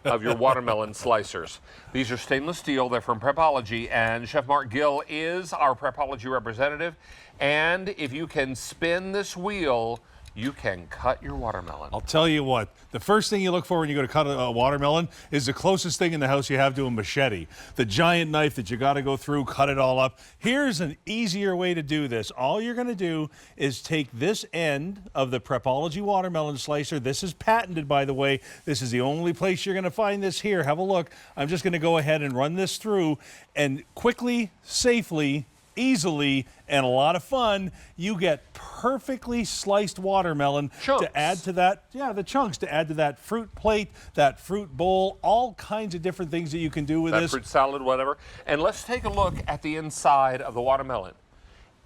of your watermelon slicers. These are stainless steel. They're from Prepology, and Chef Mark Gill is our Prepology representative. And if you can spin this wheel, you can cut your watermelon. I'll tell you what, the first thing you look for when you go to cut a watermelon is the closest thing in the house you have to a machete. The giant knife that you got to go through, cut it all up. Here's an easier way to do this. All you're going to do is take this end of the Prepology watermelon slicer. This is patented, by the way. This is the only place you're going to find this here. Have a look. I'm just going to go ahead and run this through, and quickly, safely, easily, and a lot of fun, you get perfectly sliced watermelon to add to that, the chunks, to add to that fruit plate, that fruit bowl, all kinds of different things that you can do with this. Fruit salad, whatever. And let's take a look at the inside of the watermelon.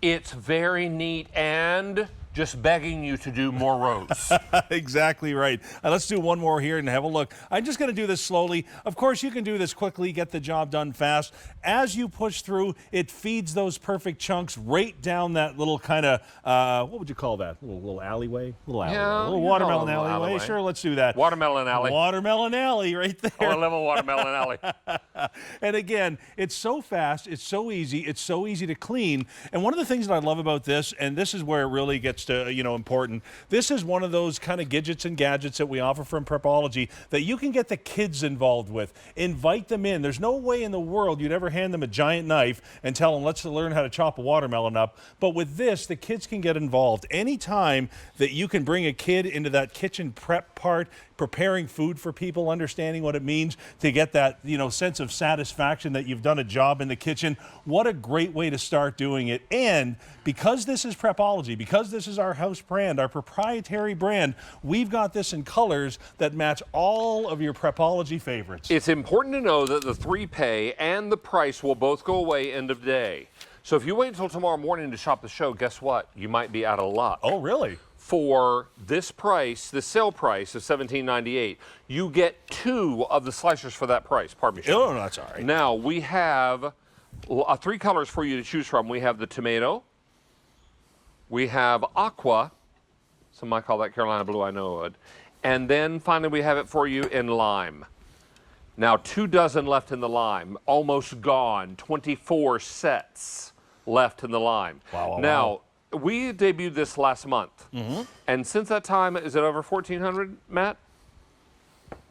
It's very neat and just begging you to do more rows. Exactly right. Let's do one more here and have a look. I'm just going to do this slowly. Of course, you can do this quickly, get the job done fast. As you push through, it feeds those perfect chunks right down that little kind of, what would you call that? Little alleyway? Little alleyway. Yeah, a little watermelon alleyway. Sure, let's do that. Watermelon alley. Watermelon alley right there. Oh, I love a watermelon alley. And again, it's so fast, it's so easy to clean. And one of the things that I love about this, and this is where it really gets to, important, this is one of those kind of gadgets and gadgets that we offer from Prepology that you can get the kids involved with. Invite them in. There's no way in the world you'd ever hand them a giant knife and tell them, let's learn how to chop a watermelon up. But with this, the kids can get involved. Anytime that you can bring a kid into that kitchen prep part, preparing food for people, understanding what it means to get that, sense of satisfaction that you've done a job in the kitchen. What a great way to start doing it. And because this is Prepology, because this is our house brand, our proprietary brand, we've got this in colors that match all of your Prepology favorites. It's important to know that the 3-pay and the price will both go away end of day. So if you wait until tomorrow morning to shop the show, guess what? You might be out of luck. Oh, really? For this price, the sale price of $17.98, you get 2 of the slicers for that price. Pardon me, Chef. Oh, no, that's all right. Now, we have 3 colors for you to choose from. We have the tomato, we have aqua, some might call that Carolina blue, I know it would, and then finally we have it for you in lime. Now, 2 dozen left in the lime, almost gone, 24 sets left in the lime. Wow, now, wow. We debuted this last month, and since that time, is it over 1,400, Matt?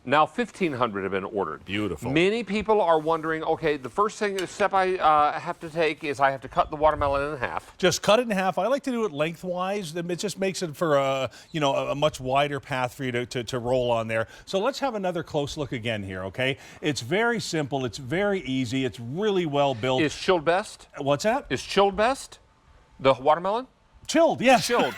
Now 1,500 have been ordered. Beautiful. Many people are wondering, okay, the first step I have to take is I have to cut the watermelon in half. Just cut it in half. I like to do it lengthwise. It just makes it for a much wider path for you to roll on there. So let's have another close look again here, okay? It's very simple. It's very easy. It's really well built. Is chilled best? What's that? Is chilled best? The watermelon? Chilled, yes. Chilled.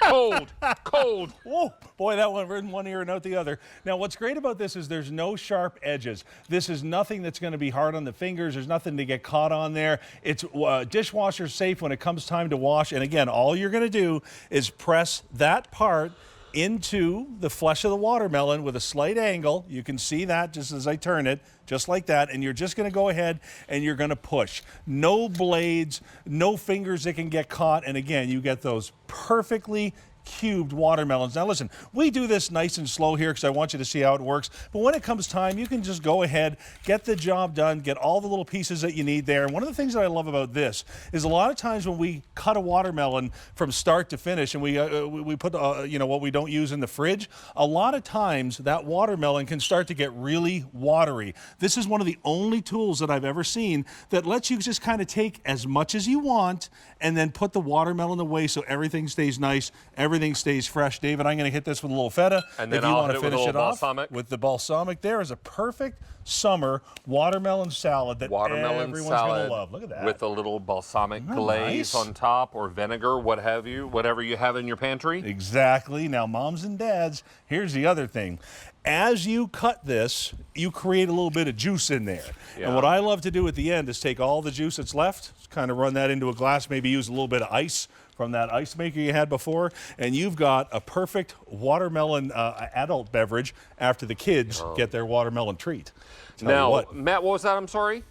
Cold. Cold. Oh, boy, that one in one ear and out the other. Now, what's great about this is there's no sharp edges. This is nothing that's going to be hard on the fingers. There's nothing to get caught on there. It's dishwasher safe when it comes time to wash. And again, all you're going to do is press that part into the flesh of the watermelon with a slight angle. You can see that just as I turn it, just like that. And you're just going to go ahead and you're going to push. No blades, no fingers that can get caught. And again, you get those perfectly cubed watermelons. Now listen, we do this nice and slow here because I want you to see how it works. But when it comes time, you can just go ahead, get the job done, get all the little pieces that you need there. And one of the things that I love about this is a lot of times when we cut a watermelon from start to finish and we put what we don't use in the fridge, a lot of times that watermelon can start to get really watery. This is one of the only tools that I've ever seen that lets you just kind of take as much as you want and then put the watermelon away so everything stays nice, everything stays fresh. David, I'm going to hit this with a little feta. And then if you I'll want to hit it finish with a little off balsamic. with the balsamic, there is a perfect summer watermelon salad that everyone's going to love. Look at that. With a little balsamic glaze on top, or vinegar, whatever you have in your pantry. Exactly. Now, moms and dads, here's the other thing. As you cut this, you create a little bit of juice in there. Yeah. And what I love to do at the end is take all the juice that's left, kind of run that into a glass, maybe use a little bit of ice from that ice maker you had before, and you've got a perfect watermelon adult beverage after the kids get their watermelon treat. Now, Matt, what was that? I'm sorry?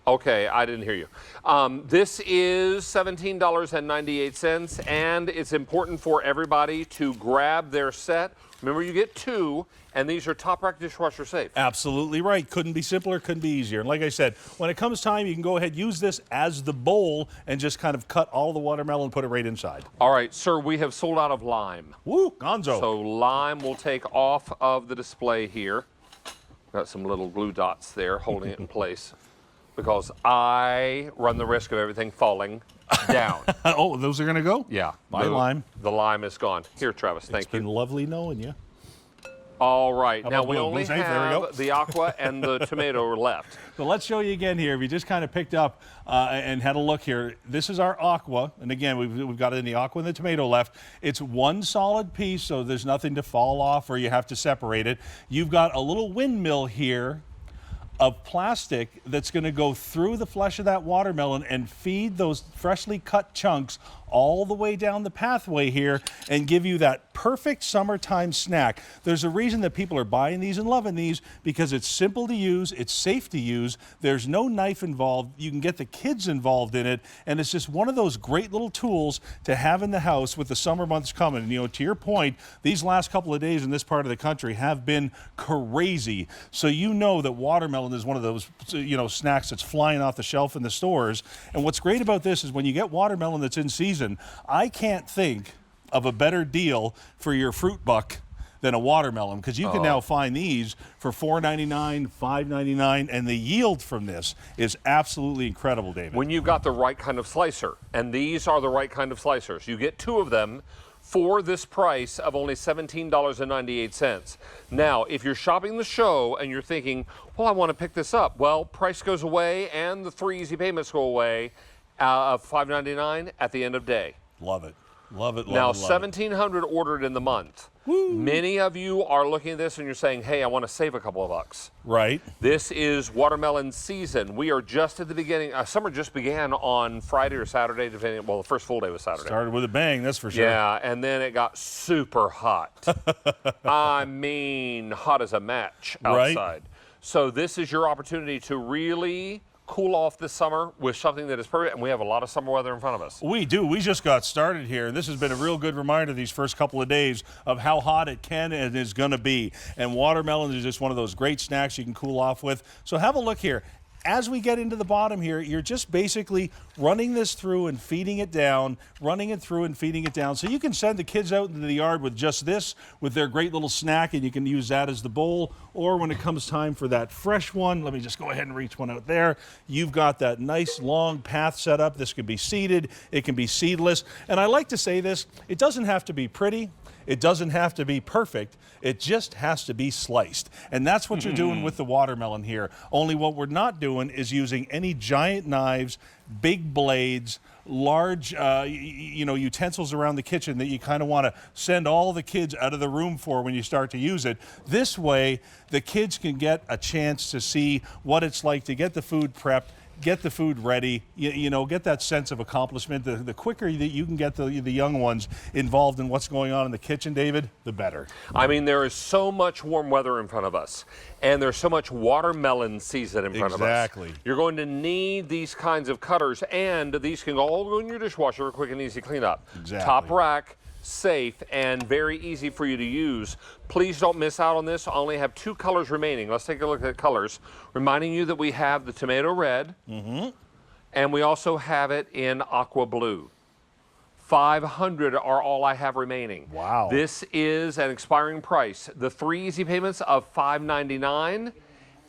Okay, I didn't hear you. This is $17.98, and it's important for everybody to grab their set Remember, you get 2, and these are top rack dishwasher safe. Absolutely right. Couldn't be simpler, couldn't be easier. And like I said, when it comes time, you can go ahead, use this as the bowl and just kind of cut all the watermelon and put it right inside. All right, sir, we have sold out of lime. Woo, gonzo. So lime will take off of the display here. Got some little glue dots there holding it in place because I run the risk of everything falling down. Oh, those are going to go? Yeah. My lime. The lime is gone. Here, Travis, thank It's been you. lovely knowing you. All right. How Now, about we blue? only Blue's safe. There we go. have the aqua and the tomato left. So let's show you again here. If you just kind of picked up and had a look here, this is our aqua. And again, we've got it in the aqua and the tomato left. It's one solid piece, so there's nothing to fall off or you have to separate it. You've got a little windmill here of plastic that's going to go through the flesh of that watermelon and feed those freshly cut chunks all the way down the pathway here and give you that perfect summertime snack. There's a reason that people are buying these and loving these because it's simple to use, it's safe to use, there's no knife involved, you can get the kids involved in it, and it's just one of those great little tools to have in the house with the summer months coming. And, you know, to your point, these last couple of days in this part of the country have been crazy. So you know that watermelon is one of those, you know, snacks that's flying off the shelf in the stores. And what's great about this is when you get watermelon that's in season, I can't think of a better deal for your fruit buck than a watermelon, because you can now find these for $4.99, $5.99, and the yield from this is absolutely incredible, David. When you've got the right kind of slicer, and these are the right kind of slicers, you get 2 of them for this price of only $17.98. Now, if you're shopping the show and you're thinking, well, I want to pick this up, well, price goes away and the 3 easy payments go away of $5.99 at the end of day. Love it. Love it, love Now, it, love 1,700 ordered in the month. Woo. Many of you are looking at this and you're saying, hey, I want to save a couple of bucks. Right. This is watermelon season. We are just at the beginning. Summer just began on Friday or Saturday, depending. Well, the first full day was Saturday. Started with a bang, that's for sure. Yeah, and then it got super hot. I mean, hot as a match outside. Right. So this is your opportunity to really cool off this summer with something that is perfect, and we have a lot of summer weather in front of us. We do. We just got started here, and this has been a real good reminder these first couple of days of how hot it can and is going to be. And watermelon is just one of those great snacks you can cool off with. So have a look here. As we get into the bottom here, you're just basically running this through and feeding it down, running it through and feeding it down. So you can send the kids out into the yard with just this, with their great little snack, and you can use that as the bowl. Or when it comes time for that fresh one, let me just go ahead and reach one out there. You've got that nice long path set up. This can be seeded, it can be seedless. And I like to say this, it doesn't have to be pretty. It doesn't have to be perfect. It just has to be sliced. And that's what you're doing with the watermelon here. Only what we're not doing is using any giant knives, big blades, large utensils around the kitchen that you kind of want to send all the kids out of the room for when you start to use it. This way, the kids can get a chance to see what it's like to get the food prepped, get the food ready, get that sense of accomplishment. The quicker that you can get the young ones involved in what's going on in the kitchen, David, the better. I mean, there is so much warm weather in front of us, and there's so much watermelon season in front of us. Exactly. You're going to need these kinds of cutters, and these can all go in your dishwasher for quick and easy cleanup. Exactly. Top rack, safe, and very easy for you to use. Please don't miss out on this. I only have 2 colors remaining. Let's take a look at the colors. Reminding you that we have the tomato red, and we also have it in aqua blue. 500 are all I have remaining. Wow. This is an expiring price. The 3 easy payments of $5.99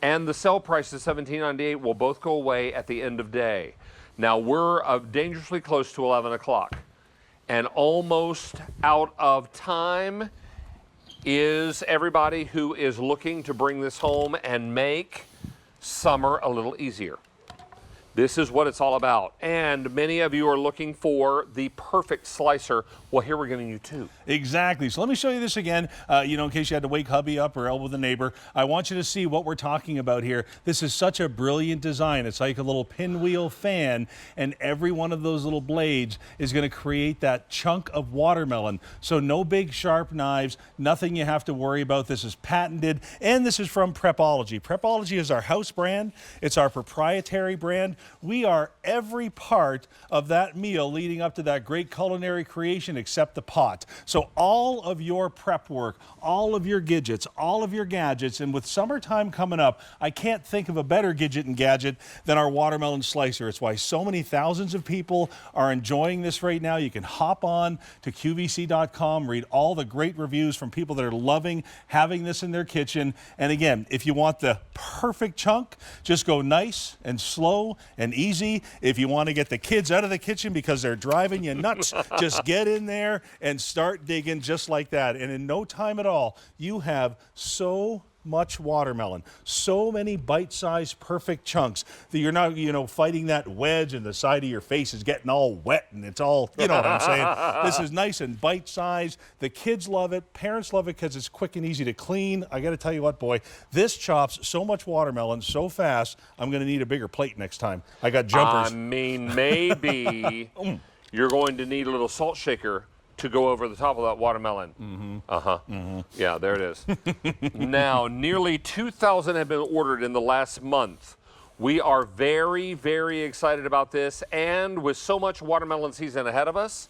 and the sale price of $17.98 will both go away at the end of day. Now, we're dangerously close to 11 o'clock. And almost out of time is everybody who is looking to bring this home and make summer a little easier. This is what it's all about. And many of you are looking for the perfect slicer. Well, here we're giving you 2. Exactly. So let me show you this again, in case you had to wake hubby up or elbow the neighbor. I want you to see what we're talking about here. This is such a brilliant design. It's like a little pinwheel fan, and every one of those little blades is going to create that chunk of watermelon. So no big sharp knives, nothing you have to worry about. This is patented, and this is from Prepology. Prepology is our house brand. It's our proprietary brand. We are every part of that meal leading up to that great culinary creation except the pot. So all of your prep work, all of your gadgets, all of your gadgets, and with summertime coming up, I can't think of a better gadget and gadget than our watermelon slicer. It's why so many thousands of people are enjoying this right now. You can hop on to QVC.com, read all the great reviews from people that are loving having this in their kitchen. And again, if you want the perfect chunk, just go nice and slow and easy. If you want to get the kids out of the kitchen because they're driving you nuts, just get in there and start digging just like that. And in no time at all, you have so much watermelon, so many bite-sized perfect chunks that you're not, fighting that wedge and the side of your face is getting all wet and it's all, you know what I'm saying? This is nice and bite-sized. The kids love it. Parents love it because it's quick and easy to clean. I got to tell you what, boy, this chops so much watermelon so fast, I'm going to need a bigger plate next time. I got jumpers. I mean, maybe you're going to need a little salt shaker to go over the top of that watermelon. Yeah, there it is. Now, nearly 2,000 have been ordered in the last month. We are very, very excited about this, and with so much watermelon season ahead of us,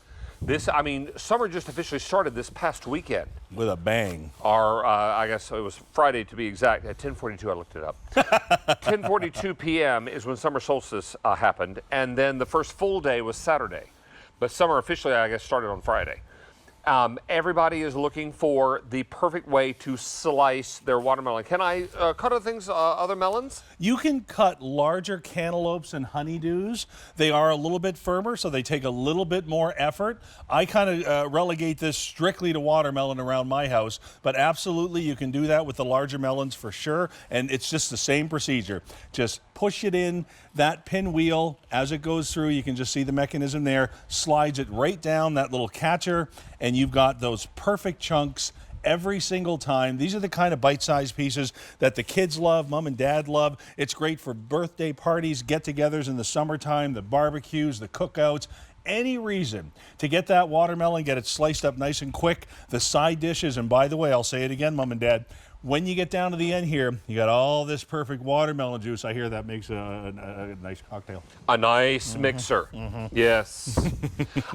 summer just officially started this past weekend. With a bang. I guess it was Friday to be exact. At 10:42, I looked it up. 10:42 p.m. is when summer solstice happened, and then the first full day was Saturday. But summer officially, I guess, started on Friday. Everybody is looking for the perfect way to slice their watermelon. Can I cut other melons? You can cut larger cantaloupes and honeydews. They are a little bit firmer, so they take a little bit more effort. I kind of relegate this strictly to watermelon around my house, but absolutely you can do that with the larger melons for sure, and it's just the same procedure. Just push it in that pinwheel. As it goes through, you can just see the mechanism there, slides it right down that little catcher, and you've got those perfect chunks every single time. These are the kind of bite-sized pieces that the kids love, mom and dad love. It's great for birthday parties, get-togethers in the summertime, the barbecues, the cookouts. Any reason to get that watermelon, get it sliced up nice and quick. The side dishes, and by the way, I'll say it again, mom and dad, when you get down to the end here, you got all this perfect watermelon juice. I hear that makes a nice cocktail. A nice mixer. Yes.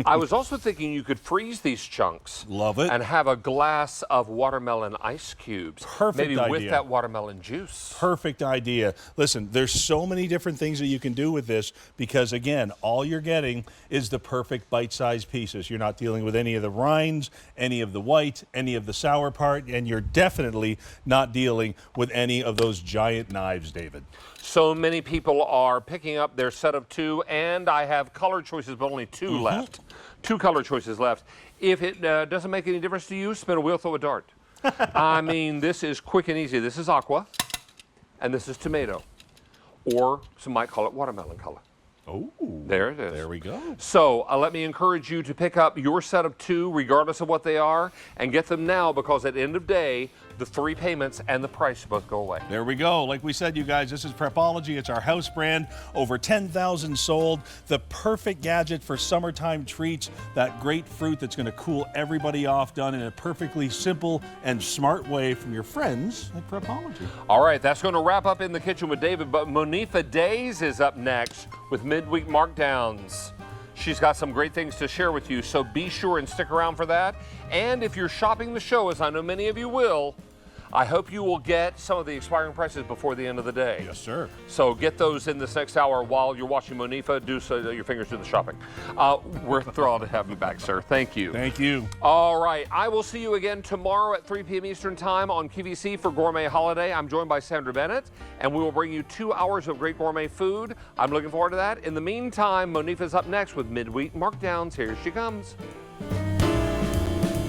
I was also thinking you could freeze these chunks. Love it. And have a glass of watermelon ice cubes. Perfect Maybe idea. with that watermelon juice. Perfect idea. Listen, there's so many different things that you can do with this because, again, all you're getting is the perfect bite-sized pieces. You're not dealing with any of the rinds, any of the white, any of the sour part, and you're definitely not dealing with any of those giant knives, David. So many people are picking up their set of 2, and I have color choices, but only 2 left. 2 color choices left. If it doesn't make any difference to you, spin a wheel, throw a dart. I mean, this is quick and easy. This is aqua, and this is tomato, or some might call it watermelon color. Oh, there it is. There we go. So let me encourage you to pick up your set of 2, regardless of what they are, and get them now because at the end of day, the 3 payments and the price both go away. There we go. Like we said, you guys, this is Prepology. It's our house brand. Over 10,000 sold. The perfect gadget for summertime treats. That great fruit that's going to cool everybody off, done in a perfectly simple and smart way from your friends at Prepology. All right, that's going to wrap up In the Kitchen with David, but Monifa Days is up next with midweek markdowns. She's got some great things to share with you, so be sure and stick around for that. And if you're shopping the show, as I know many of you will, I hope you will get some of the expiring prices before the end of the day. Yes, sir. So get those in this next hour while you're watching Monifa. Do so your fingers do the shopping. We're thrilled to have you back, sir. Thank you. Thank you. All right. I will see you again tomorrow at 3 p.m. Eastern Time on QVC for Gourmet Holiday. I'm joined by Sandra Bennett, and we will bring you 2 hours of great gourmet food. I'm looking forward to that. In the meantime, Monifa's up next with midweek markdowns. Here she comes.